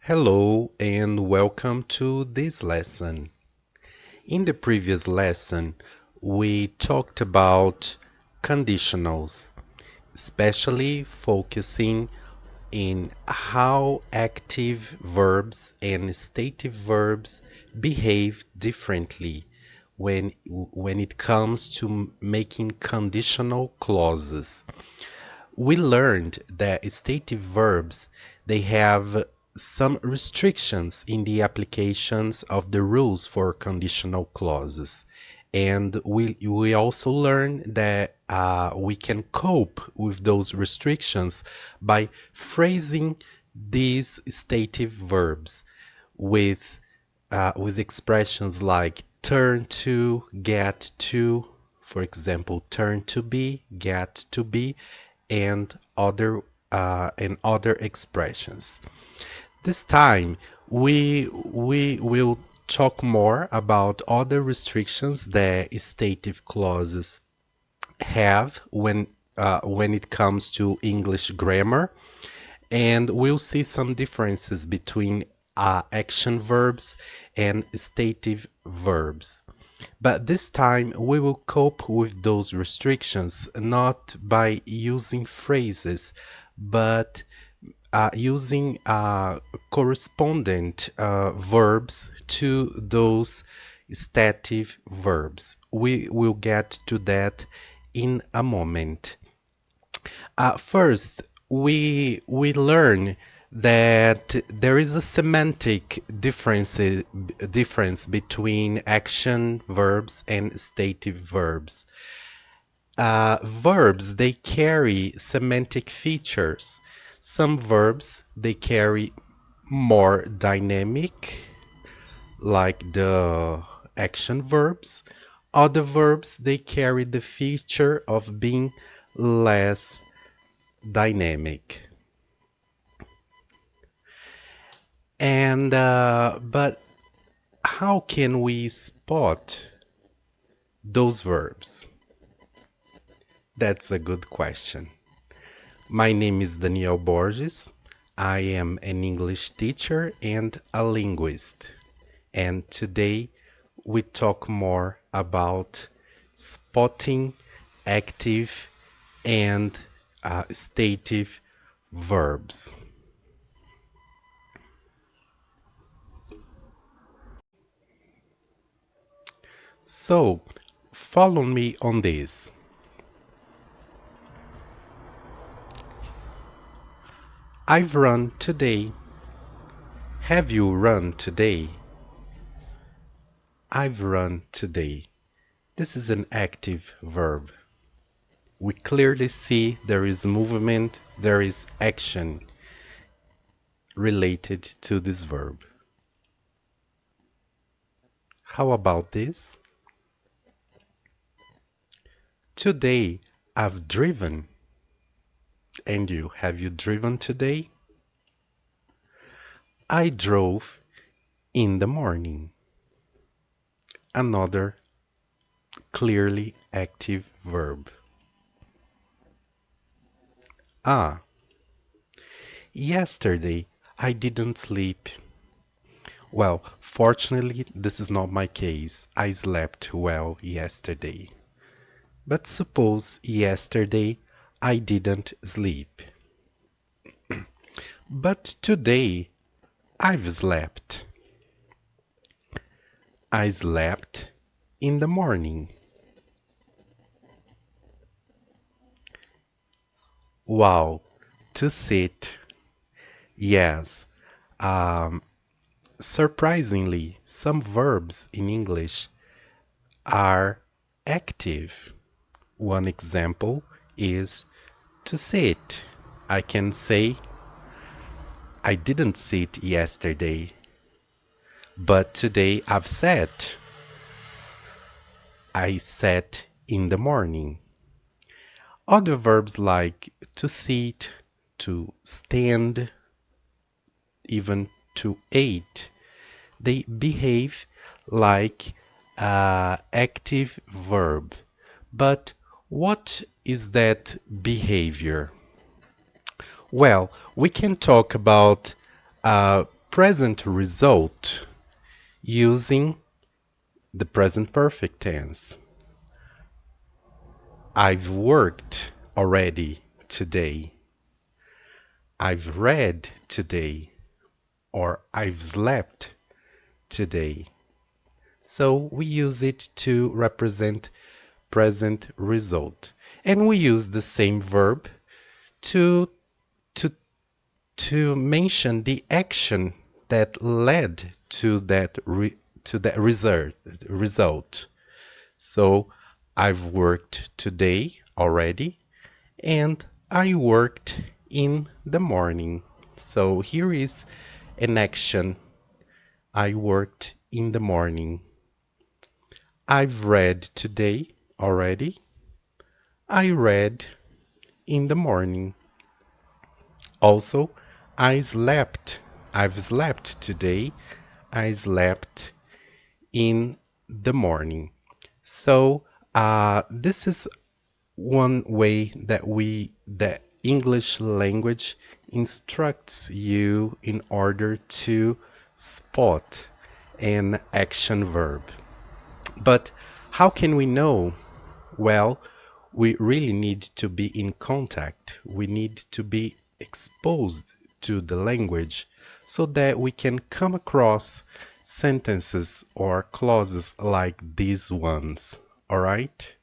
Hello and welcome to this lesson. In the previous lesson, we talked about conditionals, especially focusing in how active verbs and stative verbs behave differently when it comes to making conditional clauses. We learned that stative verbs they have some restrictions in the applications of the rules for conditional clauses. And we also learned that we can cope with those restrictions by phrasing these stative verbs with expressions like turn to, get to, for example, turn to be, get to be, and other expressions. This time we will talk more about other restrictions that stative clauses have when it comes to English grammar, and we'll see some differences between action verbs and stative verbs. But this time we will cope with those restrictions not by using phrases, but using correspondent verbs to those stative verbs. We will get to that in a moment. First, we learn that there is a semantic difference between action verbs and stative verbs. Verbs they carry semantic features. Some verbs they carry more dynamic, like the action verbs. Other verbs they carry the feature of being less dynamic. And but how can we spot those verbs? That's a good question. My name is Daniel Borges. I am an English teacher and a linguist. And today we talk more about spotting active and stative verbs. So, follow me on this. I've run today. Have you run today? I've run today. This is an active verb. We clearly see there is movement, there is action related to this verb. How about this? Today I've driven. And you, have you driven today? I drove in the morning. Another clearly active verb. Ah, yesterday I didn't sleep. Well, fortunately, this is not my case. I slept well yesterday. But suppose yesterday I didn't sleep. But today I've slept. I slept in the morning. Wow, to sit. Yes. Um, Surprisingly, some verbs in English are active. One example is to sit. I can say, I didn't sit yesterday, but today I've sat. I sat in the morning. Other verbs like to sit, to stand, even to eat, they behave like active verb. But what is that behavior? Well, we can talk about present result using the present perfect tense. I've worked already today. I've read today, or I've slept today. So we use it to represent present result. And we use the same verb to to to mention the action that led to that result. So I've worked today already, and I worked in the morning. So here is an action. I worked in the morning. I've read today already. I read in the morning. Also, I slept. I've slept today. I slept in the morning. So, this is one way that English language instructs you in order to spot an action verb. But how can we know? Well, we really need to be in contact. We need to be exposed to the language so that we can come across sentences or clauses like these ones. All right?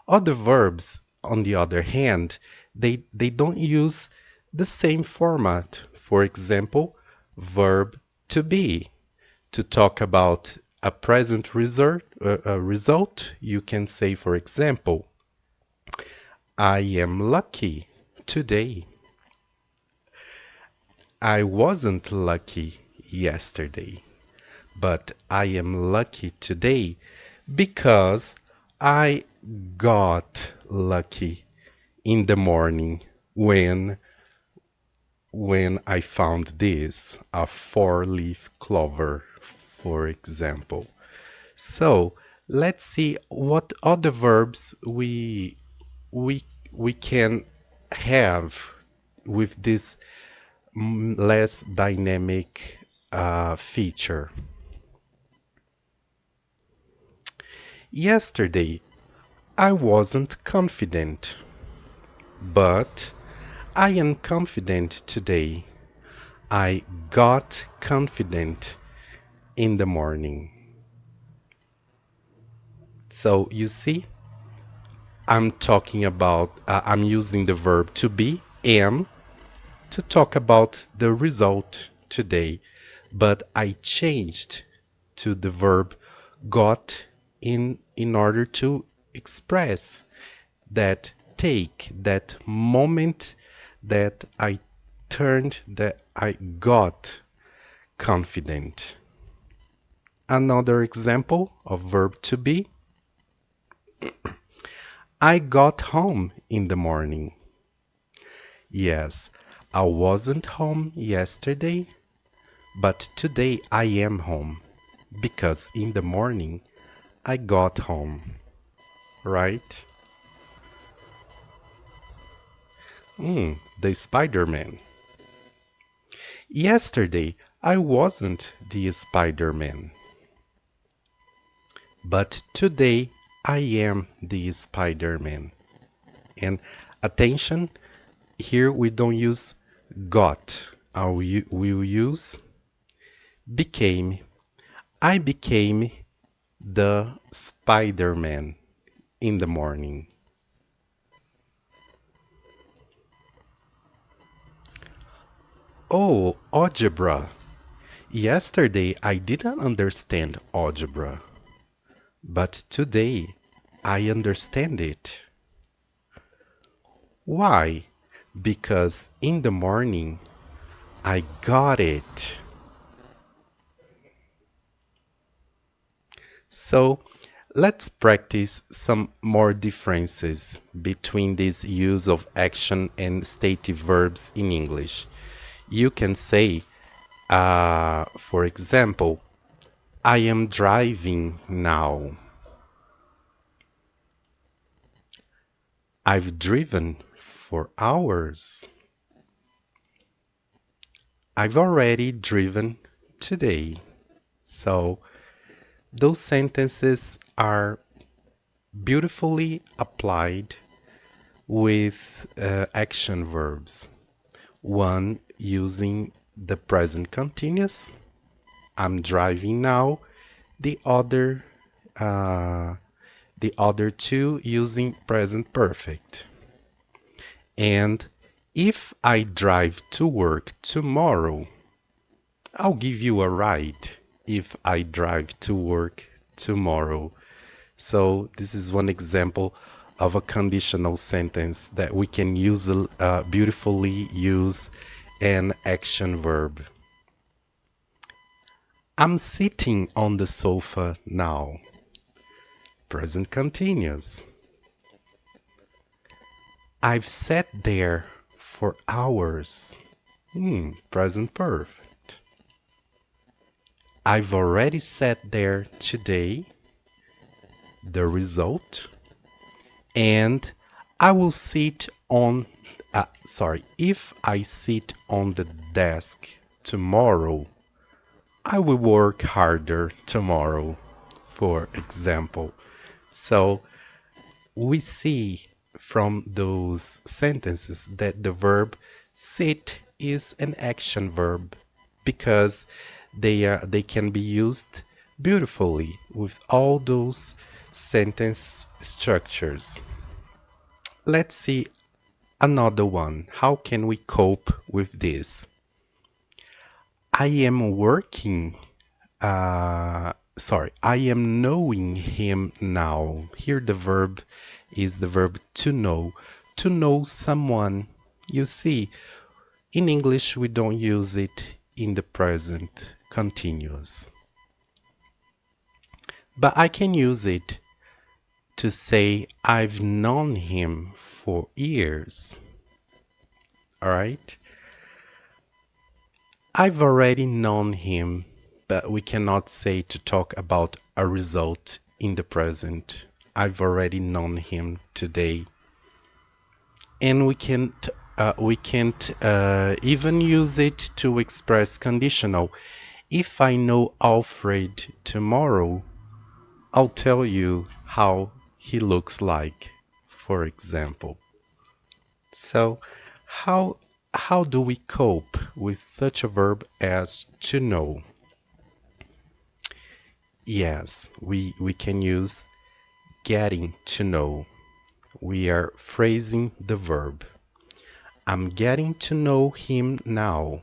Other verbs, on the other hand, they don't use the same format. For example, verb to be. To talk about a present result, you can say, for example, I am lucky today. I wasn't lucky yesterday, but I am lucky today because I got lucky in the morning when I found this, a four-leaf clover, for example. So let's see what other verbs we we can have with this less dynamic feature. Yesterday, I wasn't confident, but I am confident today. I got confident in the morning. So you see, I'm using the verb to be, am, to talk about the result today, but I changed to the verb got in order to express that that moment that I got confident. Another example of verb to be, I got home in the morning. Yes, I wasn't home yesterday, but today I am home because in the morning I got home, right? The Spider-Man. Yesterday I wasn't the Spider-Man, but today I am the Spider-Man. And attention, here we don't use got. We'll use became. I became the Spider-Man in the morning. Oh, algebra. Yesterday I didn't understand algebra, but today I understand it. Why? Because in the morning I got it. So let's practice some more differences between this use of action and stative verbs in English. You can say, for example, I am driving now. I've driven for hours. I've already driven today. So those sentences are beautifully applied with action verbs. One using the present continuous, I'm driving now. The other, uh, the other two using present perfect. And if I drive to work tomorrow, I'll give you a ride if I drive to work tomorrow. So this is one example of a conditional sentence that we can use beautifully use an action verb. I'm sitting on the sofa now. Present continuous. I've sat there for hours. Present perfect. I've already sat there today. The result. And I will sit on, if I sit on the desk tomorrow, I will work harder tomorrow, for example. So we see from those sentences that the verb sit is an action verb because they can be used beautifully with all those sentence structures. Let's see another one. How can we cope with this? I am working. I am knowing him now. Here the verb is the verb to know. To know someone. You see, in English we don't use it in the present continuous. But I can use it to say I've known him for years. All right? I've already known him, but we cannot say to talk about a result in the present. I've already known him today. And we can't even use it to express conditional. If I know Alfred tomorrow, I'll tell you how he looks like, for example. So, how how do we cope with such a verb as to know? Yes, we can use getting to know. We are phrasing the verb. I'm getting to know him now.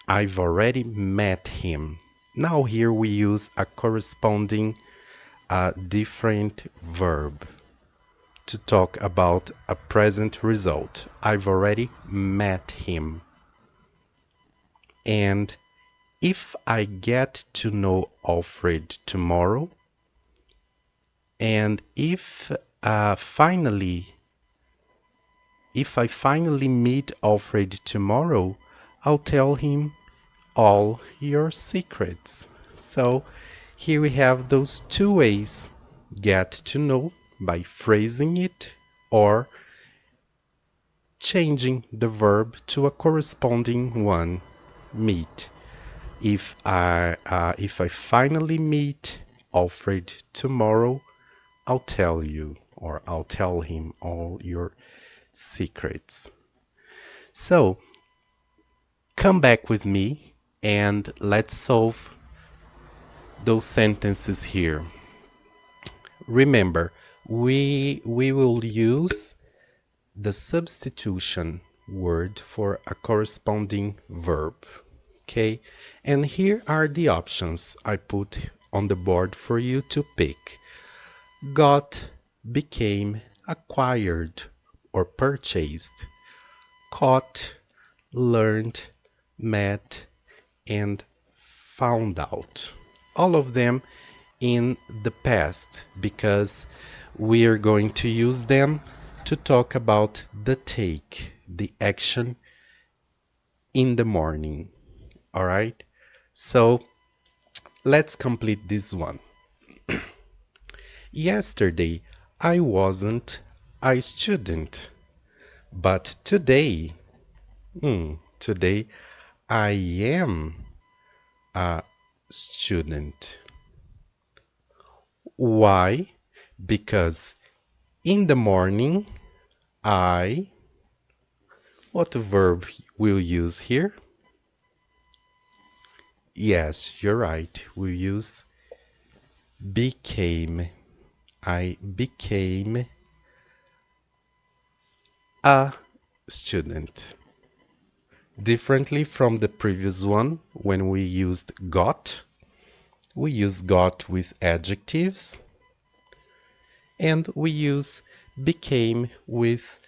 I've already met him. Now here we use a corresponding different verb to talk about a present result. I've already met him. And if I get to know Alfred tomorrow, and if I finally meet Alfred tomorrow, I'll tell him all your secrets. So here we have those two ways. Get to know by phrasing it or changing the verb to a corresponding one, meet. If I finally meet Alfred tomorrow, I'll tell you or I'll tell him all your secrets. So come back with me and let's solve those sentences here. Remember, we will use the substitution word for a corresponding verb. Okay, and here are the options I put on the board for you to pick. Got, became, acquired, or purchased, caught, learned, met, and found out. All of them in the past because we are going to use them to talk about the take, the action in the morning. All right? So let's complete this one. Yesterday, I wasn't a student, but today Today I am a student. Why? Because in the morning I, what verb we'll use here? Yes, you're right. We'll use became. I became a student. Differently from the previous one, when we used got, we use got with adjectives, and we use became with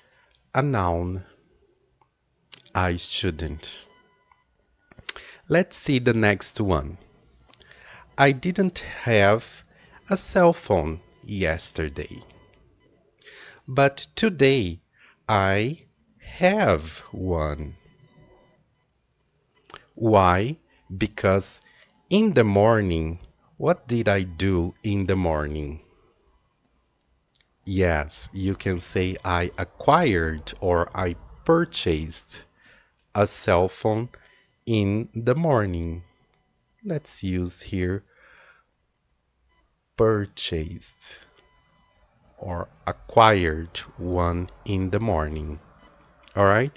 a noun, I student. Let's see the next one. I didn't have a cell phone yesterday, but today I have one. Why? Because in the morning, what did I do in the morning? Yes, you can say I acquired or I purchased a cell phone in the morning. Let's use here purchased or acquired one in the morning. All right?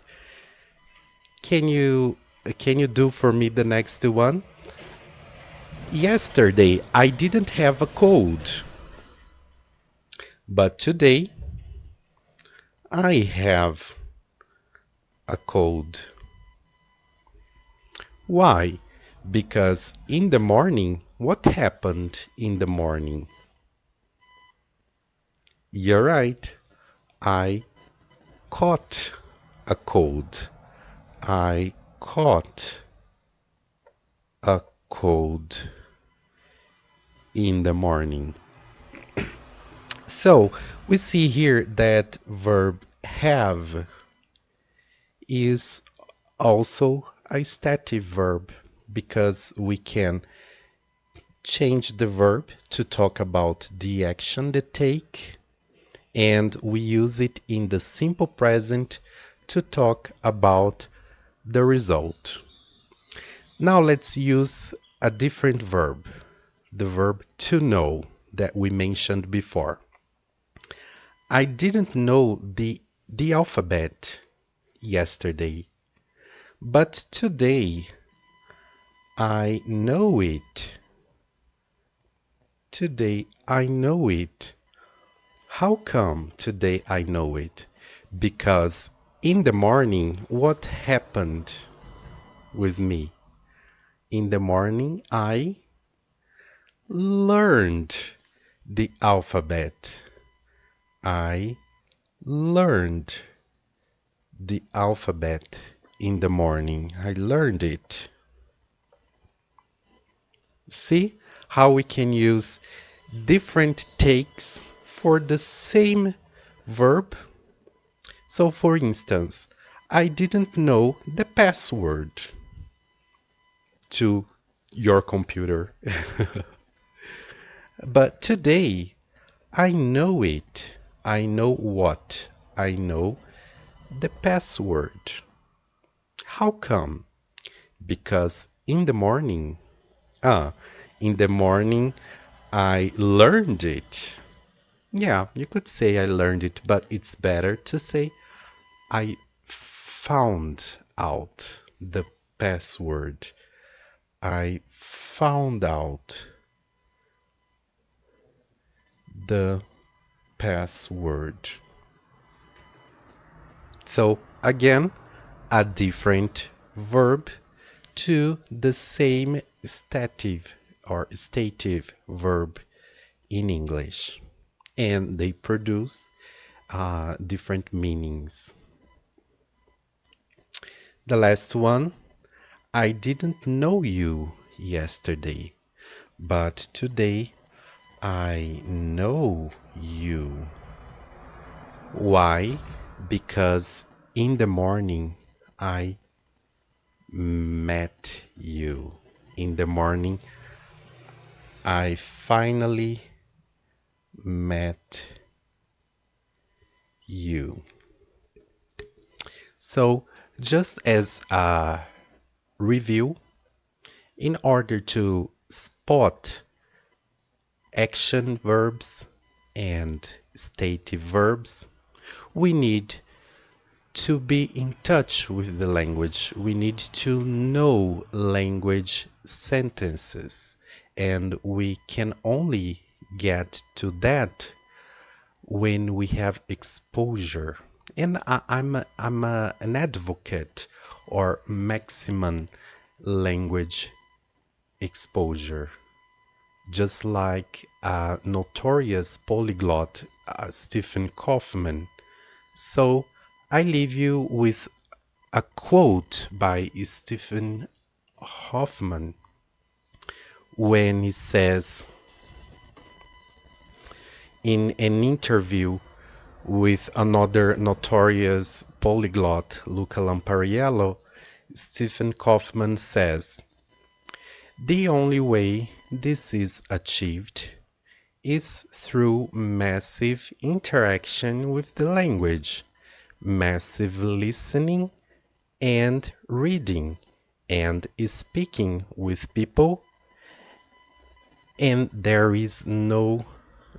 Can you can you do for me the next one? Yesterday I didn't have a cold, but today I have a cold. Why? Because in the morning, what happened in the morning? You're right. I caught a cold. I caught a cold in the morning. So we see here that verb have is also a stative verb because we can change the verb to talk about the action they take, and we use it in the simple present to talk about the result. Now let's use a different verb, the verb to know that we mentioned before. I didn't know the alphabet yesterday, but today I know it. Today I know it. How come today I know it? Because in the morning, what happened with me? In the morning, I learned the alphabet. I learned the alphabet in the morning. I learned it. See how we can use different takes for the same verb? So, for instance, I didn't know the password to your computer. But today, I know it. I know what? I know the password. How come? Because ah, in the morning, I learned it. Yeah, you could say I learned it, but it's better to say I found out the password. I found out the password. So again, a different verb to the same stative or stative verb in English, and they produce different meanings. The last one, I didn't know you yesterday, but today I know you. Why? Because in the morning I met you. In the morning I finally met you. So Just as a review, in order to spot action verbs and stative verbs, we need to be in touch with the language. We need to know language sentences, and we can only get to that when we have exposure. And I'm an advocate or maximum language exposure, just like a notorious polyglot, Stephen Kaufman. So I leave you with a quote by Stephen Hoffman when he says in an interview with another notorious polyglot, Luca Lampariello, Stephen Kaufman says, "The only way this is achieved is through massive interaction with the language, massive listening and reading, and speaking with people, and there is no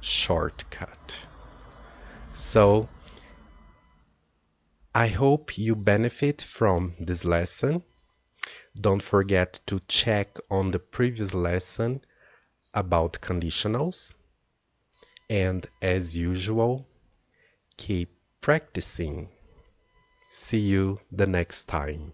shortcut." So I hope you benefit from this lesson. Don't forget to check on the previous lesson about conditionals. And as usual, keep practicing. See you the next time.